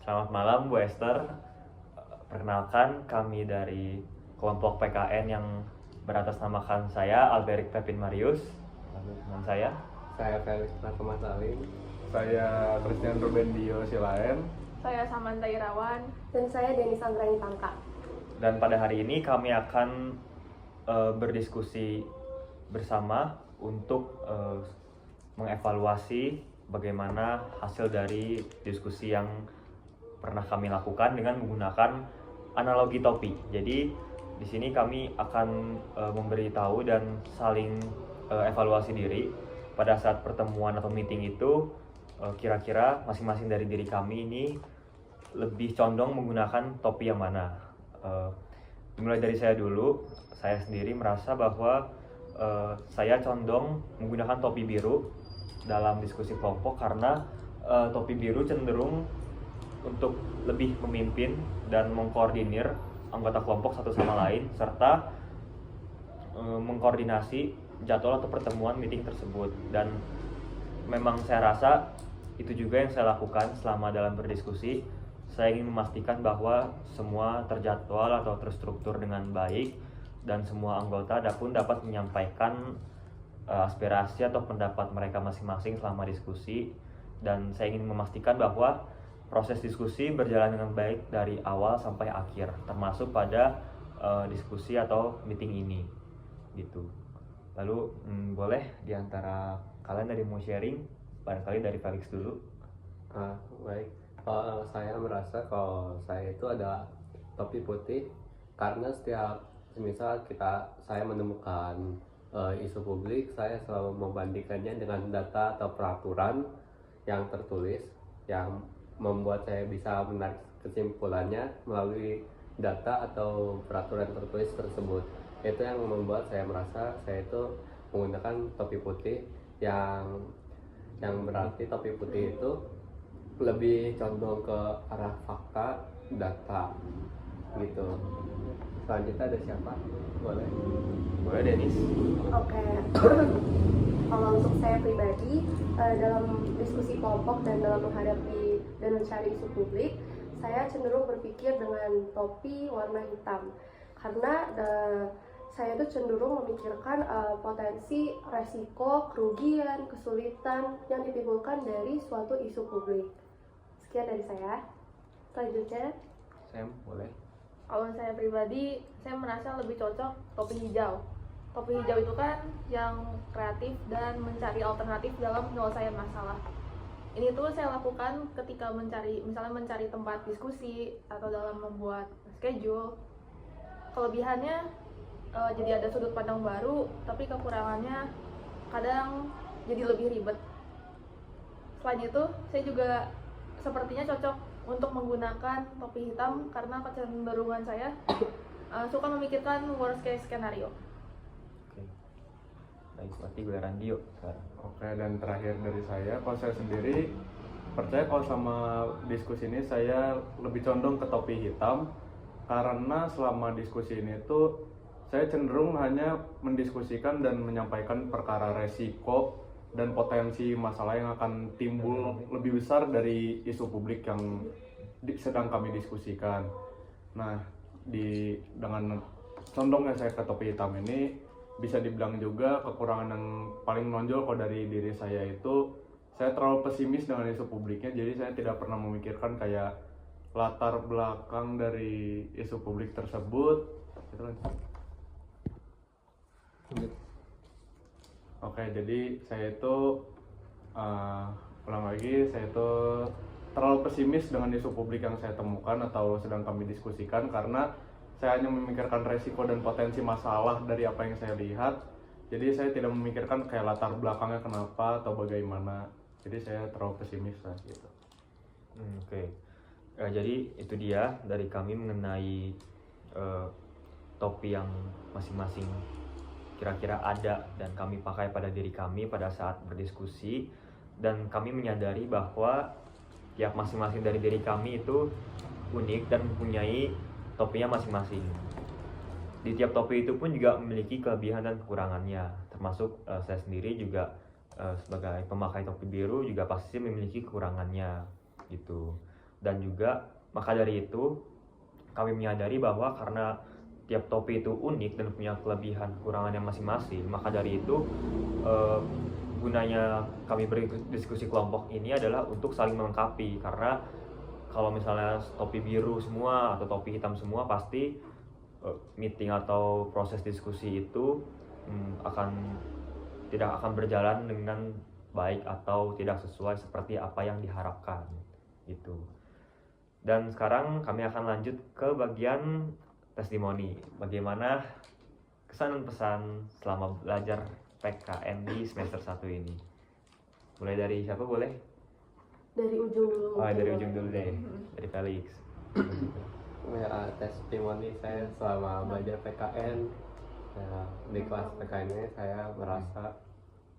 Selamat malam Bu Esther. Perkenalkan kami dari kelompok PKN yang beratasnamakan saya Alberic Pepin Marius. Lalu teman saya Felix Pratama Salim. Saya Christian Rubendio Silaen. Saya Samantha Irawan. Dan saya Denis Anggrani Tangka. Dan pada hari ini kami akan berdiskusi bersama untuk mengevaluasi bagaimana hasil dari diskusi yang pernah kami lakukan dengan menggunakan analogi topi. Jadi di sini kami akan memberitahu dan saling evaluasi diri pada saat pertemuan atau meeting itu. Kira-kira masing-masing dari diri kami ini lebih condong menggunakan topi yang mana. Dimulai dari saya dulu. Saya sendiri merasa bahwa saya condong menggunakan topi biru dalam diskusi kelompok karena topi biru cenderung untuk lebih memimpin dan mengkoordinir anggota kelompok satu sama lain serta mengkoordinasi jadwal atau pertemuan meeting tersebut. Dan memang saya rasa itu juga yang saya lakukan selama dalam berdiskusi. Saya ingin memastikan bahwa semua terjadwal atau terstruktur dengan baik dan semua anggota pun dapat menyampaikan aspirasi atau pendapat mereka masing-masing selama diskusi. Dan saya ingin memastikan bahwa proses diskusi berjalan dengan baik dari awal sampai akhir, termasuk pada diskusi atau meeting ini gitu. Lalu boleh diantara kalian dari mau sharing, barangkali dari Felix dulu. Baik, saya merasa kalau saya itu ada topi putih karena setiap misal saya menemukan isu publik, saya selalu membandingkannya dengan data atau peraturan yang tertulis yang membuat saya bisa menarik kesimpulannya melalui data atau peraturan tertulis tersebut. Itu yang membuat saya merasa saya itu menggunakan topi putih yang berarti topi putih itu lebih condong ke arah fakta, data gitu. Selanjutnya ada siapa? Boleh Denis. Oke. Kalau untuk saya pribadi, dalam diskusi kelompok dan dalam menghadapi dan mencari isu publik, saya cenderung berpikir dengan topi warna hitam karena saya itu cenderung memikirkan potensi resiko, kerugian, kesulitan yang ditimbulkan dari suatu isu publik. Sekian dari saya. Selanjutnya Sam, boleh. Kalau saya pribadi, saya merasa lebih cocok topi hijau. Topi hijau itu kan yang kreatif dan mencari alternatif dalam penyelesaian masalah. Ini tuh saya lakukan ketika misalnya mencari tempat diskusi atau dalam membuat schedule. Kelebihannya jadi ada sudut pandang baru, tapi kekurangannya kadang jadi lebih ribet. Selain itu, saya juga sepertinya cocok untuk menggunakan topi hitam karena kecenderungan saya suka memikirkan worst case skenario. Oke. Baik, berarti gue Randio sekarang. Oke, dan terakhir dari saya, kalau saya sendiri percaya kalau sama diskusi ini saya lebih condong ke topi hitam karena selama diskusi ini tuh saya cenderung hanya mendiskusikan dan menyampaikan perkara resiko dan potensi masalah yang akan timbul lebih besar dari isu publik yang sedang kami diskusikan. Nah, dengan condongnya saya ke topi hitam ini, bisa dibilang juga kekurangan yang paling menonjol kalau dari diri saya itu saya terlalu pesimis dengan isu publiknya. Jadi saya tidak pernah memikirkan kayak latar belakang dari isu publik tersebut. Itu kan. Oke, jadi saya itu ulang lagi, saya itu terlalu pesimis dengan isu publik yang saya temukan atau sedang kami diskusikan karena saya hanya memikirkan resiko dan potensi masalah dari apa yang saya lihat. Jadi saya tidak memikirkan kayak latar belakangnya kenapa atau bagaimana. Jadi saya terlalu pesimis lah gitu. Oke. Jadi itu dia dari kami mengenai topi yang masing-masing kira-kira ada dan kami pakai pada diri kami pada saat berdiskusi. Dan kami menyadari bahwa tiap masing-masing dari diri kami itu unik dan mempunyai topinya masing-masing. Di tiap topi itu pun juga memiliki kelebihan dan kekurangannya, termasuk saya sendiri juga sebagai pemakai topi biru juga pasti memiliki kekurangannya gitu. Dan juga maka dari itu kami menyadari bahwa karena tiap topi itu unik dan punya kelebihan kekurangannya masing-masing, maka dari itu gunanya kami berdiskusi kelompok ini adalah untuk saling melengkapi. Karena kalau misalnya topi biru semua atau topi hitam semua, pasti meeting atau proses diskusi itu tidak akan berjalan dengan baik atau tidak sesuai seperti apa yang diharapkan gitu. Dan sekarang kami akan lanjut ke bagian testimoni, bagaimana kesan dan pesan selama belajar PKN di semester 1 ini. Mulai dari siapa boleh? Dari ujung dulu. Oh, mungkin dari boleh. ujung dulu deh, dari Felix. Ya, testimoni saya selama belajar PKN, ya, di kelas PKN ini saya merasa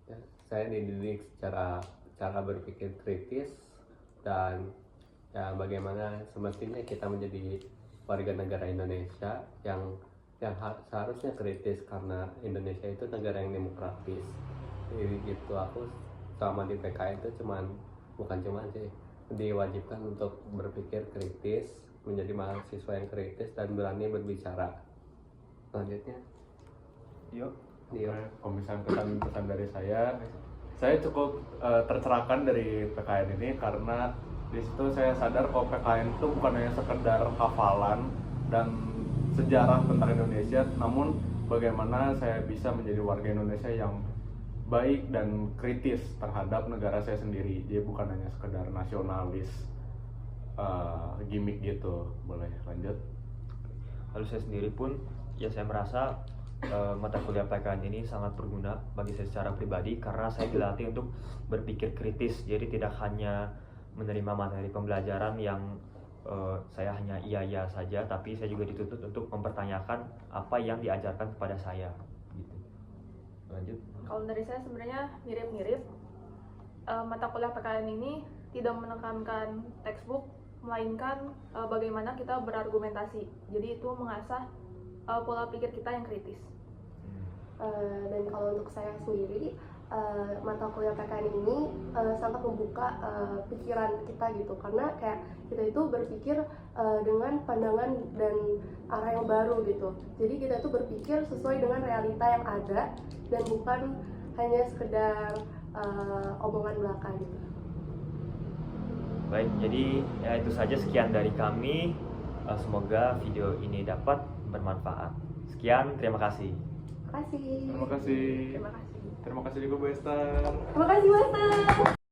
ya, saya dididik secara cara berpikir kritis dan ya bagaimana semestinya kita menjadi warga negara Indonesia yang seharusnya kritis, karena Indonesia itu negara yang demokratis. Jadi gitu, aku selama di PKN itu bukan cuman sih diwajibkan untuk berpikir kritis, menjadi mahasiswa yang kritis dan berani berbicara. Selanjutnya, Yuk. Dio. Kalau misalnya pesan-pesan dari saya cukup tercerahkan dari PKN ini, karena di situ saya sadar kalau PKN itu bukan hanya sekedar hafalan dan sejarah tentang Indonesia, namun bagaimana saya bisa menjadi warga Indonesia yang baik dan kritis terhadap negara saya sendiri. Jadi bukan hanya sekedar nasionalis gimmick gitu. Boleh lanjut? Lalu saya sendiri pun ya saya merasa mata kuliah PKN ini sangat berguna bagi saya secara pribadi, karena saya dilatih untuk berpikir kritis. Jadi tidak hanya menerima materi pembelajaran yang saya hanya iya saja, tapi saya juga dituntut untuk mempertanyakan apa yang diajarkan kepada saya gitu. Lanjut. Kalau dari saya sebenarnya mirip-mirip. Mata kuliah PKN ini tidak menekankan textbook, melainkan bagaimana kita berargumentasi. Jadi itu mengasah pola pikir kita yang kritis. Dan kalau untuk saya sendiri, mata kuliah PKN ini sangat membuka pikiran kita gitu, karena kayak kita itu berpikir dengan pandangan dan arah yang baru gitu. Jadi kita itu berpikir sesuai dengan realita yang ada dan bukan hanya sekedar omongan belaka gitu. Baik, jadi ya itu saja sekian dari kami. Semoga video ini dapat bermanfaat. Sekian, terima kasih. Terima kasih. Terima kasih. Terima kasih. Terima kasih juga Bu Esther. Terima kasih, Master.